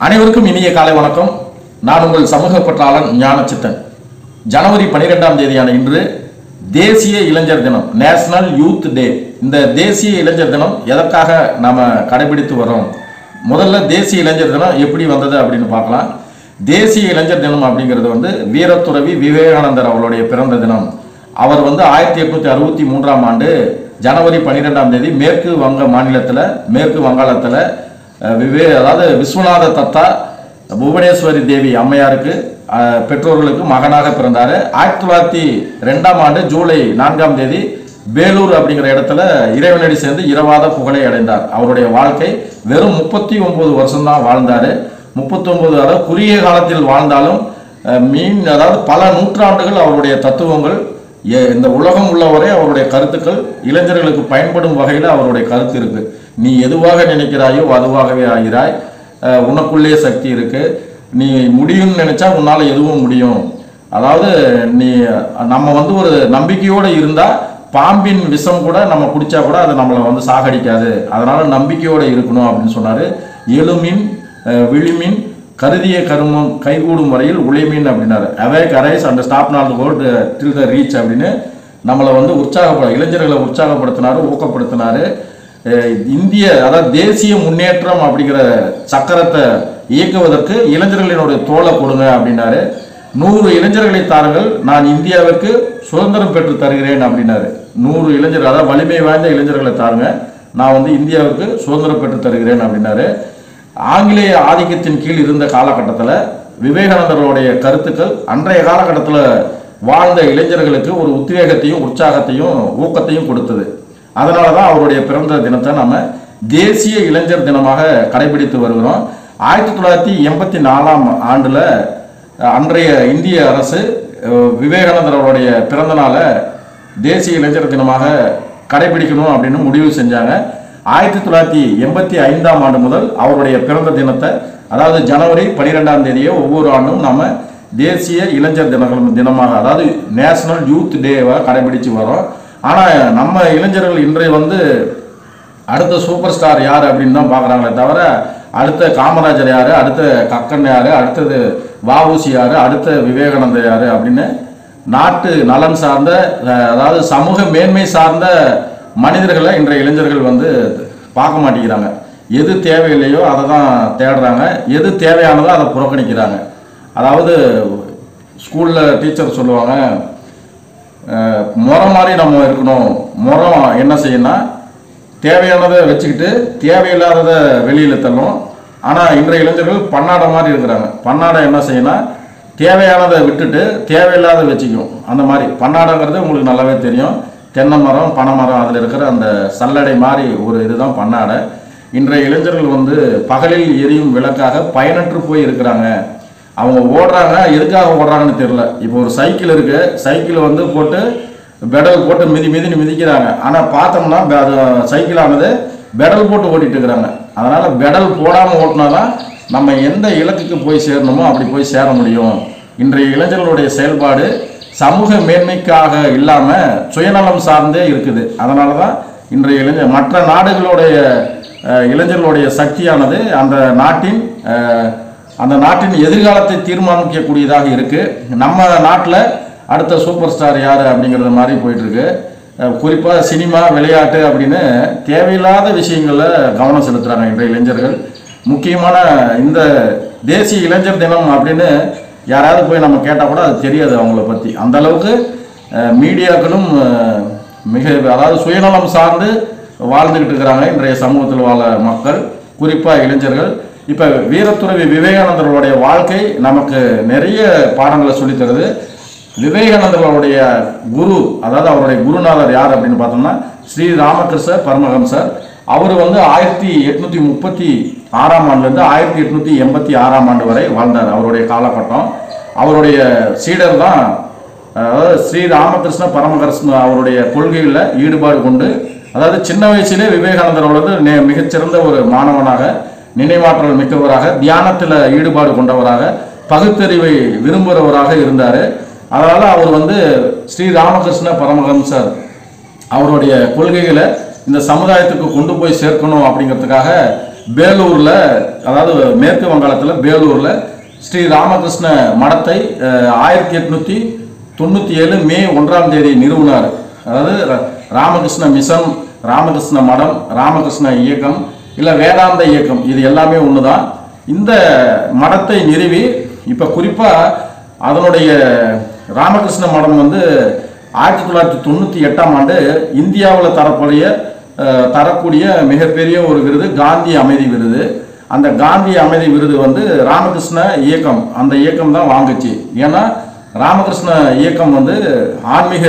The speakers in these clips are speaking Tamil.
அனைவருக்கும் இனிய காலை வணக்கம். நான் உங்கள் சமூக பற்றாளன் ஞானச்சித்தன். ஜனவரி 12ஆம் தேதியான இன்று தேசிய இளைஞர் தினம், நேஷனல் யூத் டே. இந்த தேசிய இளைஞர் தினம் எதற்காக நாம கடைபிடித்து வரோம்? முதல்ல தேசிய இளைஞர் தினம் எப்படி வந்தது அப்படின்னு பார்க்கலாம். தேசிய இளைஞர் தினம் அப்படிங்கிறது வீரத்துறவி விவேகானந்தர் அவருடைய பிறந்த தினம். அவர் 1863ஆம் ஆண்டு ஜனவரி 12ஆம் தேதி மேற்கு வங்காளத்தில் அதாவது விஸ்வநாத தத்தா புவனேஸ்வரி தேவி அம்மையாருக்கு பெற்றோர்களுக்கு மகனாக பிறந்தார். 1902ஆம் ஆண்டு ஜூலை 4ஆம் தேதி வேலூர் அப்படிங்கிற இடத்துல இறைவனடி சேர்ந்து இரவாத புகழை அடைந்தார். அவருடைய வாழ்க்கை வெறும் 39 வருஷம்தான் வாழ்ந்தார். 39, அதாவது குறுகிய காலத்தில் வாழ்ந்தாலும் அதாவது பல நூற்றாண்டுகள் அவருடைய தத்துவங்கள் இந்த உலகம் உள்ளவரை அவருடைய கருத்துக்கள் இளைஞர்களுக்கு பயன்படும் வகையில் அவருடைய கருத்து இருக்கு. நீ எதுவாக நினைக்கிறாயோ அதுவாகவே ஆகிறாய், உனக்குள்ளே சக்தி இருக்கு, நீ முடியும்னு நினைச்சா உன்னால எதுவும் முடியும். அதாவது நம்ம ஒரு நம்பிக்கையோடு இருந்தா பாம்பின் விஷம் கூட நம்ம குடிச்சா கூட அது நம்மளை சாகடிக்காது. அதனால நம்பிக்கையோடு இருக்கணும் அப்படின்னு சொன்னாரு. எழுமின் விழிமின் கருதிய கருமம் கைகூடும் வரையில் உழைமீன் அப்படின்னாரு. Awake arise and stop not the world till the reach அப்படின்னு நம்மளை இளைஞர்களை உற்சாகப்படுத்தினாரு, ஊக்கப்படுத்தினாரு. அதாவது தேசிய முன்னேற்றம் அப்படிங்கிற சக்கரத்தை இயக்குவதற்கு இளைஞர்களினுடைய தோளை கொடுங்க அப்படின்னாரு. 100 இளைஞர்களை தாருங்கள், நான் இந்தியாவிற்கு சுதந்திரம் பெற்று தருகிறேன் அப்படின்னாரு. 100 இளைஞர்கள், அதாவது வலிமை வாய்ந்த இளைஞர்களை தாருங்க, நான் இந்தியாவிற்கு சுதந்திரம் பெற்று தருகிறேன் அப்படின்னாரு. ஆங்கிலேய ஆதிக்கத்தின் கீழ் இருந்த காலகட்டத்தில் விவேகானந்தருடைய கருத்துக்கள் அன்றைய காலகட்டத்தில் வாழ்ந்த இளைஞர்களுக்கு ஒரு உத்வேகத்தையும் உற்சாகத்தையும் ஊக்கத்தையும் கொடுத்தது. அதனால தான் அவருடைய பிறந்த தினத்தை நம்ம தேசிய இளைஞர் தினமாக கடைபிடித்து வருகிறோம். 1984ஆம் ஆண்டில் அன்றைய இந்திய அரசு விவேகானந்தர் அவருடைய பிறந்த நாளை தேசிய இளைஞர் தினமாக கடைபிடிக்கணும் அப்படின்னு முடிவு செஞ்சாங்க. 1985ஆம் ஆண்டு முதல் அவருடைய பிறந்த தினத்தை, அதாவது ஜனவரி 12ஆம் தேதியை ஒவ்வொரு ஆண்டும் நம்ம தேசிய இளைஞர் தினமாக, அதாவது நேஷனல் யூத் டேவை கடைபிடிச்சு வரோம். ஆனால் நம்ம இளைஞர்கள் இன்றைய அடுத்த சூப்பர் ஸ்டார் யார் அப்படின்னு தான் பார்க்குறாங்களே தவிர அடுத்த காமராஜர் யார், அடுத்த கக்கன் யார், அடுத்தது வஉசி யார், அடுத்த விவேகானந்தர் யார் அப்படின்னு நாட்டு நலன் சார்ந்த, அதாவது சமூக மேன்மை சார்ந்த மனிதர்களை இன்றைய இளைஞர்கள் பார்க்க மாட்டேங்கிறாங்க. எது தேவையில்லையோ அதை தான் தேடுறாங்க, எது தேவையானதோ அதை புறக்கணிக்கிறாங்க. அதாவது ஸ்கூலில் டீச்சர் சொல்லுவாங்க, முறை மாதிரி நம்ம இருக்கணும். முறம் என்ன செய்யணும்னா தேவையானதை வச்சுக்கிட்டு தேவையில்லாததை வெளியில் தள்ளும். ஆனால் இன்றைய இளைஞர்கள் பன்னாடை மாதிரி இருக்கிறாங்க. பன்னாடை என்ன செய்யணும், தேவையானதை விட்டுட்டு தேவையில்லாத வச்சுக்கும். அந்த மாதிரி பன்னாடைங்கிறது உங்களுக்கு நல்லாவே தெரியும். தென்னை மரம், பனை மரம், அதில் இருக்கிற அந்த சல்லடை மாதிரி ஒரு இதுதான் பன்னாடை. இன்றைய இளைஞர்கள் பகலில் எரியும் விளக்காக பயனற்று போய் இருக்கிறாங்க. அவங்க ஓடுறாங்க, எதுக்காக ஓடுறாங்கன்னு தெரியல. இப்போ ஒரு சைக்கிள் இருக்கு, சைக்கிள் போட்டு பெடல் போட்டு மிதின்னு மிதிக்கிறாங்க. ஆனால் பார்த்தோம்னா அது சைக்கிளானது பெடல் போட்டு ஓட்டிட்டு இருக்கிறாங்க. அதனால பெடல் போடாமல் ஓட்டினாதான் நம்ம எந்த இலக்குக்கு போய் சேரணுமோ அப்படி போய் சேர முடியும். இன்றைய இளைஞர்களுடைய செயல்பாடு சமூக மேன்மைக்காக இல்லாமல் சுயநலம் சார்ந்தே இருக்குது. அதனால தான் இன்றைய மற்ற நாடுகளுடைய இளைஞர்களுடைய சக்தியானது அந்த நாட்டின் எதிர்காலத்தை தீர்மானிக்கக்கூடியதாக இருக்கு. நம்ம நாட்டில் அடுத்த சூப்பர் ஸ்டார் யார் அப்படிங்கிறது மாதிரி போயிட்டு இருக்கு. குறிப்பாக சினிமா, விளையாட்டு அப்படின்னு தேவையில்லாத விஷயங்களில் கவனம் செலுத்துகிறாங்க இன்றைய இளைஞர்கள். முக்கியமான இந்த தேசிய இளைஞர் தினம் அப்படின்னு யாராவது போய் நம்ம கேட்டால் கூட அது தெரியாது அவங்கள பற்றி. அந்த அளவுக்கு மீடியாக்களும் அதாவது சுயநலம் சார்ந்து வாழ்ந்துக்கிட்டு இருக்கிறாங்க இன்றைய சமூகத்தில் வாழ மக்கள், குறிப்பாக இளைஞர்கள். இப்போ வீரத்துறவி விவேகானந்தர்களுடைய வாழ்க்கை நமக்கு நிறைய பாடங்களை சொல்லித்தருது. விவேகானந்தர்களுடைய குரு, அதாவது அவருடைய குருநாதர் யார் அப்படின்னு பார்த்தோம்னா ஸ்ரீ ராமகிருஷ்ண பரமஹம்சர். அவர் 1836ஆம் ஆண்டுலேருந்து 1886ஆம் ஆண்டு வரை வாழ்ந்தார். அவருடைய காலகட்டம். அவருடைய சீடர் தான் அதாவது ஸ்ரீ ராமகிருஷ்ண பரமஹம்சர். அவருடைய கொள்கையில் ஈடுபாடு கொண்டு, அதாவது சின்ன வயசிலே விவேகானந்தர் மிகச்சிறந்த ஒரு மாணவனாக, நினைவாற்றல் மிக்கவராக, தியானத்தில் ஈடுபாடு கொண்டவராக, பகுத்தறிவை விரும்புகிறவராக இருந்தார். அதனால் அவர் ஸ்ரீ ராமகிருஷ்ண பரமஹம்சர் அவருடைய கொள்கைகளை இந்த சமுதாயத்துக்கு கொண்டு போய் சேர்க்கணும் அப்படிங்கிறதுக்காக பேலூரில், அதாவது மேற்கு வங்காளத்தில் பேலூரில் ஸ்ரீ ராமகிருஷ்ண மடத்தை 1897 மே 1ஆம் தேதி நிறுவினார். அதாவது ராமகிருஷ்ண மிஷன், ராமகிருஷ்ண மடம், ராமகிருஷ்ண இயக்கம் இல்லை வேதாந்த இயக்கம், இது எல்லாமே ஒன்று தான். இந்த மடத்தை நிறுவி இப்போ குறிப்பாக அதனுடைய ராமகிருஷ்ண மடம் வந்து 1998ஆம் ஆண்டு இந்தியாவில் தரக்கூடிய மிகப்பெரிய ஒரு விருது காந்தி அமைதி விருது. அந்த காந்தி அமைதி விருது வந்து ராமகிருஷ்ண இயக்கம், அந்த இயக்கம் தான் வாங்குச்சு. ஏன்னா ராமகிருஷ்ண இயக்கம் வந்து ஆன்மீக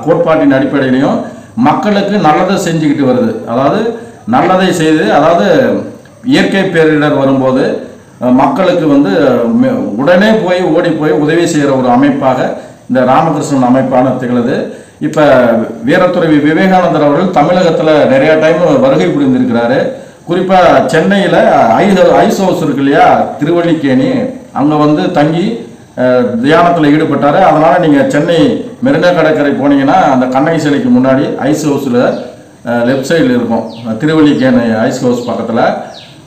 கோட்பாட்டின் அடிப்படையிலையும் மக்களுக்கு நல்லதை செஞ்சுக்கிட்டு வருது. அதாவது நல்லதை செய்து, அதாவது இயற்கை பேரிடர் வரும்போது மக்களுக்கு வந்து உடனே ஓடி போய் உதவி செய்கிற ஒரு அமைப்பாக இந்த ராமகிருஷ்ணன் அமைப்பான திகழுது. இப்போ வீரத்துறவி விவேகானந்தர் அவர்கள் தமிழகத்தில் நிறைய டைம் வருகை புரிந்திருக்கிறாரு. குறிப்பாக சென்னையில் ஐஸ் ஹவுஸ் இருக்கு இல்லையா, திருவல்லிக்கேணி, அங்கே வந்து தங்கி தியானத்தில் ஈடுபட்டார். அதனால் நீங்கள் சென்னை மெரினா கடற்கரை போனீங்கன்னா அந்த கண்ணகி சிலைக்கு முன்னாடி ஐஸ் ஹவுஸில் லெஃப்ட் சைடில் இருக்கும், திருவல்லிக்கேணி ஐஸ் ஹவுஸ் பக்கத்தில்.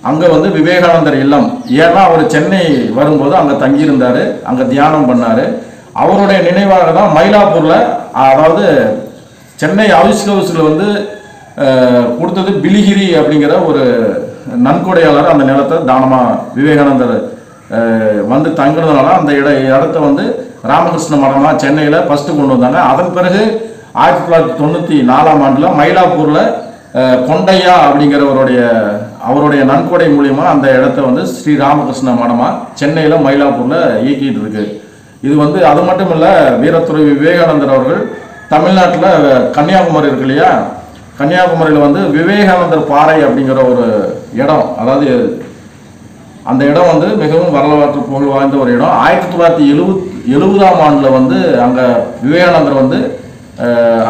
அங்கே வந்து விவேகானந்தர் இல்லம். ஏன்னா அவர் சென்னை வரும்போது அங்கே தங்கியிருந்தார், அங்கே தியானம் பண்ணார். அவருடைய நினைவாக தான் மயிலாப்பூரில், அதாவது சென்னை ஐஸ் ஹவுஸில் வந்து கொடுத்தது பிலிகிரி அப்படிங்கிற ஒரு நன்கொடையாளர் அந்த நிலத்தை தானமாக விவேகானந்தர் வந்து தங்கினதுனால அந்த இடத்த வந்து ராமகிருஷ்ண மடமாக சென்னையில் ஃபஸ்ட்டு கொண்டு வந்தாங்க. அதன் பிறகு 1994ஆம் ஆண்டில் மயிலாப்பூரில் கொண்டையா அவருடைய நன்கொடை மூலியமா அந்த இடத்த வந்து ஸ்ரீ ராமகிருஷ்ண மடமாக சென்னையில் மயிலாப்பூரில் இயக்கிட்டு இருக்கு. இது வந்து அது மட்டும் இல்லை, வீரத்துறவி விவேகானந்தர் அவர்கள் தமிழ்நாட்டில் கன்னியாகுமரி இருக்கு இல்லையா, கன்னியாகுமரியில் வந்து விவேகானந்தர் பாறை அப்படிங்கிற ஒரு இடம், அதாவது அந்த இடம் வந்து மிகவும் வரலாற்று புகழ் வாய்ந்த ஒரு இடம். 1970ஆம் ஆண்டில் வந்து அங்கே விவேகானந்தர் வந்து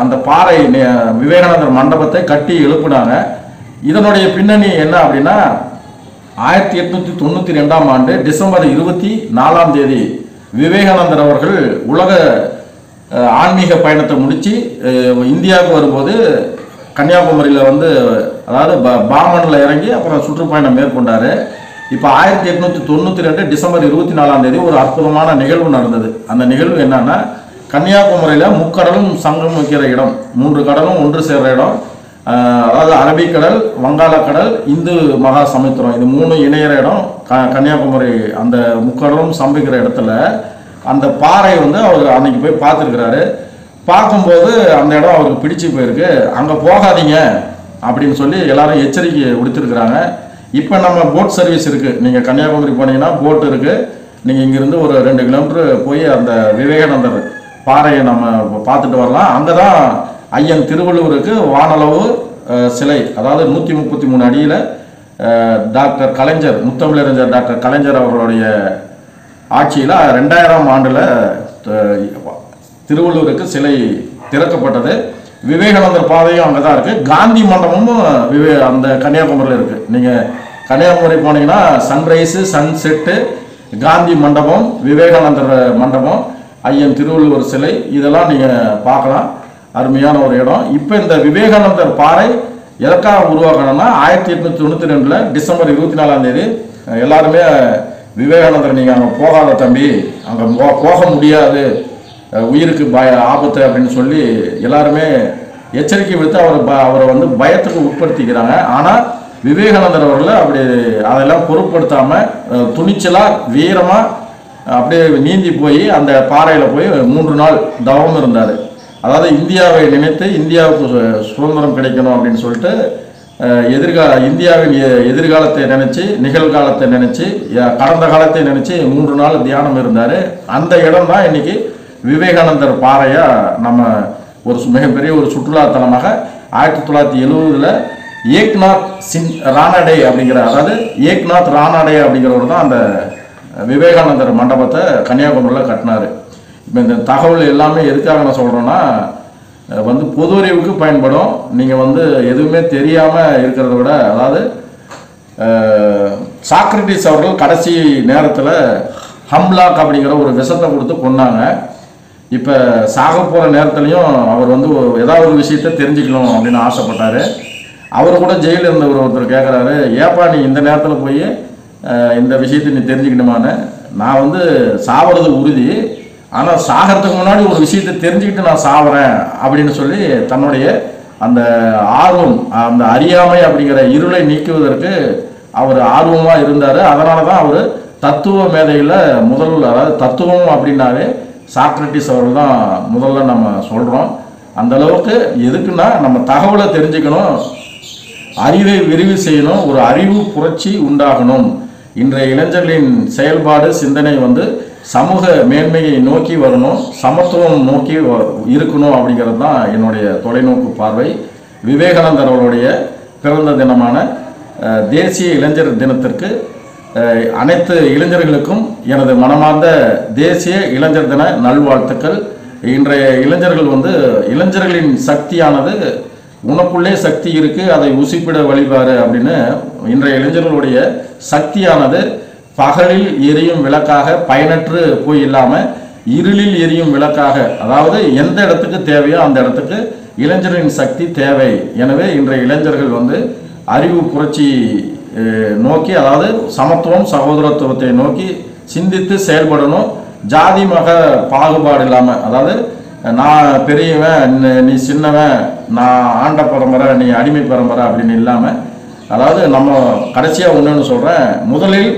அந்த பாறை விவேகானந்தர் மண்டபத்தை கட்டி எழுப்பினாங்க. இதனுடைய பின்னணி என்ன அப்படின்னா 1892ஆம் ஆண்டு டிசம்பர் 24ஆம் தேதி விவேகானந்தர் அவர்கள் உலக ஆன்மீக பயணத்தை முடித்து இந்தியாவுக்கு வரும்போது கன்னியாகுமரியில் வந்து, அதாவது பாமனில் இறங்கி அப்புறம் சுற்றுப்பயணம் மேற்கொண்டார். இப்போ 1892 டிசம்பர் 24ஆம் தேதி ஒரு அற்புதமான நிகழ்வு நடந்தது. அந்த நிகழ்வு என்னன்னா, கன்னியாகுமரியில் முக்கடலும் சங்கமிக்கிற இடம், 3 கடலும் ஒன்று சேர்ற இடம், அதாவது அரபிக்கடல், வங்காளக்கடல், இந்து மகா சமுத்திரம், இது 3 இணையிற இடம் கன்னியாகுமரி. அந்த முக்கடலும் சம்பிக்கிற இடத்துல அந்த பாறை வந்து அவர் அன்னைக்கு போய் பார்த்துருக்கிறாரு. பார்க்கும்போது அந்த இடம் அவருக்கு பிடிச்சி போயிருக்கு. அங்கே போகாதீங்க அப்படின்னு சொல்லி எல்லாரும் எச்சரிக்கை விடுத்திருக்கிறாங்க. இப்போ நம்ம போட் சர்வீஸ் இருக்குது, நீங்கள் கன்னியாகுமரி போனீங்கன்னா போட் இருக்குது. நீங்கள் இங்கேருந்து ஒரு 2 கிலோமீட்டர் போய் அந்த விவேகானந்தர் பாறையை நம்ம பார்த்துட்டு வரலாம். அங்கே தான் ஐயன் திருவள்ளுவருக்கு வானளவு சிலை, அதாவது 133 அடியில் டாக்டர் கலைஞர், முத்தமிழறிஞர் டாக்டர் கலைஞர் அவர்களுடைய ஆட்சியில் 2000ஆம் ஆண்டில் திருவள்ளுவருக்கு சிலை திறக்கப்பட்டது. விவேகானந்தர் பாதையும் அங்கே தான் இருக்குது. காந்தி மண்டபமும் அந்த கன்னியாகுமரியில் இருக்குது. நீங்கள் கன்னியாகுமரி போனீங்கன்னா சன்ரைஸு, சன்செட்டு, காந்தி மண்டபம், விவேகானந்தர் மண்டபம், ஐயன் திருவள்ளுவர் சிலை, இதெல்லாம் நீங்கள் பார்க்கலாம். அருமையான ஒரு இடம். இப்போ இந்த விவேகானந்தர் பாறை எதற்காக உருவாக்கணும்னா 1892 டிசம்பர் 24ஆம் தேதி எல்லாருமே விவேகானந்தர் நீங்கள் அங்கே போகாத தம்பி, அங்கே போக முடியாது, உயிருக்கு ஆபத்து அப்படின்னு சொல்லி எல்லாருமே எச்சரிக்கை விடுத்து அவரை வந்து பயத்துக்கு உட்படுத்திக்கிறாங்க. ஆனால் விவேகானந்தர் அவர்களை அப்படி அதெல்லாம் பொருட்படுத்தாமல் துணிச்சலாக வீரமாக அப்படியே நீந்தி போய் அந்த பாறையில் போய் 3 நாள் தவம் இருந்தார். அதாவது இந்தியாவை நினைத்து இந்தியாவுக்கு சுதந்திரம் கிடைக்கணும் அப்படின்னு சொல்லிட்டு இந்தியாவின் எதிர்காலத்தை நினச்சி, நிகழ்காலத்தை நினச்சி, கடந்த காலத்தை நினச்சி 3 நாள் தியானம் இருந்தார். அந்த இடம் தான் இன்னைக்கு விவேகானந்தர் பாறையாக நம்ம ஒரு மிகப்பெரிய ஒரு சுற்றுலாத்தலமாக 1970 ஏக்நாத் ராணடே அப்படிங்கிற, அதாவது ஏக்நாத் ராணடே அப்படிங்கிறவர் தான் அந்த விவேகானந்தர் மண்டபத்தை கன்னியாகுமரியில் கட்டினார். இப்போ இந்த தகவல் எல்லாமே எதுக்காக நான் சொல்கிறேன்னா, வந்து பொது அறிவுக்கு பயன்படும். நீங்கள் வந்து எதுவுமே தெரியாமல் இருக்கிறத விட, அதாவது சாக்ரட்டிஸ் அவர்கள் கடைசி நேரத்தில் ஹம்லாக் அப்படிங்கிற ஒரு விஷத்தை கொடுத்து கொன்னாங்க. இப்போ சாக போகிற நேரத்துலையும் அவர் வந்து ஏதாவது ஒரு விஷயத்தை தெரிஞ்சுக்கணும் அப்படின்னு ஆசைப்பட்டார். அவர் கூட ஜெயிலில் இருந்தவர் ஒருத்தர் கேட்குறாரு, ஏப்பா நீ இந்த நேரத்தில் போய் இந்த விஷயத்தை நீ தெரிஞ்சுக்கணுமான்னு. நான் வந்து சாவறது உறுதி, ஆனால் சாகிறதுக்கு முன்னாடி ஒரு விஷயத்தை தெரிஞ்சுக்கிட்டு நான் சாவறேன் அப்படின்னு சொல்லி தன்னுடைய அந்த ஆர்வம், அந்த அறியாமை அப்படிங்கிற இருளை நீக்குவதற்கு அவர் ஆர்வமாக இருந்தார். அதனால தான் அவர் தத்துவ மேதையில் அதாவது தத்துவம் அப்படின்னாவே சாக்ரட்டிஸ் அவர்கள் தான் முதல்ல நம்ம சொல்கிறோம். அந்த அளவுக்கு எதுக்குன்னா நம்ம தகவலை தெரிஞ்சுக்கணும், அறிவை விரிவு செய்யணும், ஒரு அறிவு புரட்சி உண்டாகணும். இன்றைய இளைஞர்களின் செயல்பாடு சிந்தனை வந்து சமூக மேன்மையை நோக்கி வரணும், சமத்துவம் நோக்கி இருக்கணும் அப்படிங்கிறது தான் என்னுடைய தொலைநோக்கு பார்வை. விவேகானந்தர் அவருடைய பிறந்த தினமான தேசிய இளைஞர் தினத்திற்கு அனைத்து இளைஞர்களுக்கும் எனது மனமார்ந்த தேசிய இளைஞர் தின நல்வாழ்த்துக்கள். இன்றைய இளைஞர்கள் வந்து இளைஞர்களின் சக்தியானது உனக்குள்ளே சக்தி இருக்கு, அதை உசிப்பிட வழிபாரு அப்படின்னு இன்றைய இளைஞர்களுடைய சக்தியானது பகலில் எரியும் விளக்காக பயனற்று போய் இல்லாமல் இருளில் எரியும் விளக்காக, அதாவது எந்த இடத்துக்கு தேவையோ அந்த இடத்துக்கு இளைஞரின் சக்தி தேவை. எனவே இன்றைய இளைஞர்கள் வந்து அறிவு புரட்சி நோக்கி, அதாவது சமத்துவம் சகோதரத்துவத்தை நோக்கி சிந்தித்து செயல்படணும். ஜாதி மக பாகுபாடு இல்லாமல், அதாவது நான் பெரியவன் நீ சின்னவன், நான் ஆண்ட பரம்பரை நீ அடிமை பரம்பரை அப்படின்னு இல்லாமல், அதாவது நம்ம கடைசியாக ஒன்றுன்னு சொல்கிறேன், முதலில்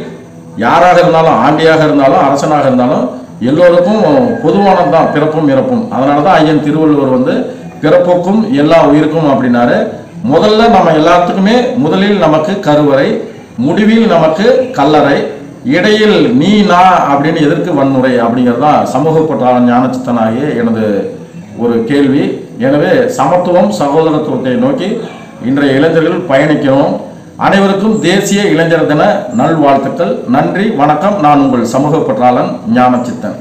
யாராக இருந்தாலும், ஆண்டியாக இருந்தாலும் அரசனாக இருந்தாலும் எல்லோருக்கும் பொதுவானது தான் பிறப்பும் இறப்பும். அதனால தான் ஐயன் திருவள்ளுவர் வந்து பிறப்புக்கும் எல்லா உயிருக்கும் அப்படின்னாரு. முதல்ல நம்ம எல்லாத்துக்குமே முதலில் நமக்கு கருவறை, முடிவில் நமக்கு கல்லறை, இடையில் நீ நான் அப்படின்னு எதற்கு வன்முறை அப்படிங்கிறது தான் சமூக பற்றாளன் ஞானச்சித்தனாகிய எனது ஒரு கேள்வி. எனவே சமத்துவம் சகோதரத்துவத்தை நோக்கி இன்றைய இளைஞர்கள் பயணிக்கணும். அனைவருக்கும் தேசிய இளைஞர் தின நல்வாழ்த்துக்கள். நன்றி, வணக்கம். நான் உங்கள் சமூக பற்றாளன் ஞானச்சித்தன்.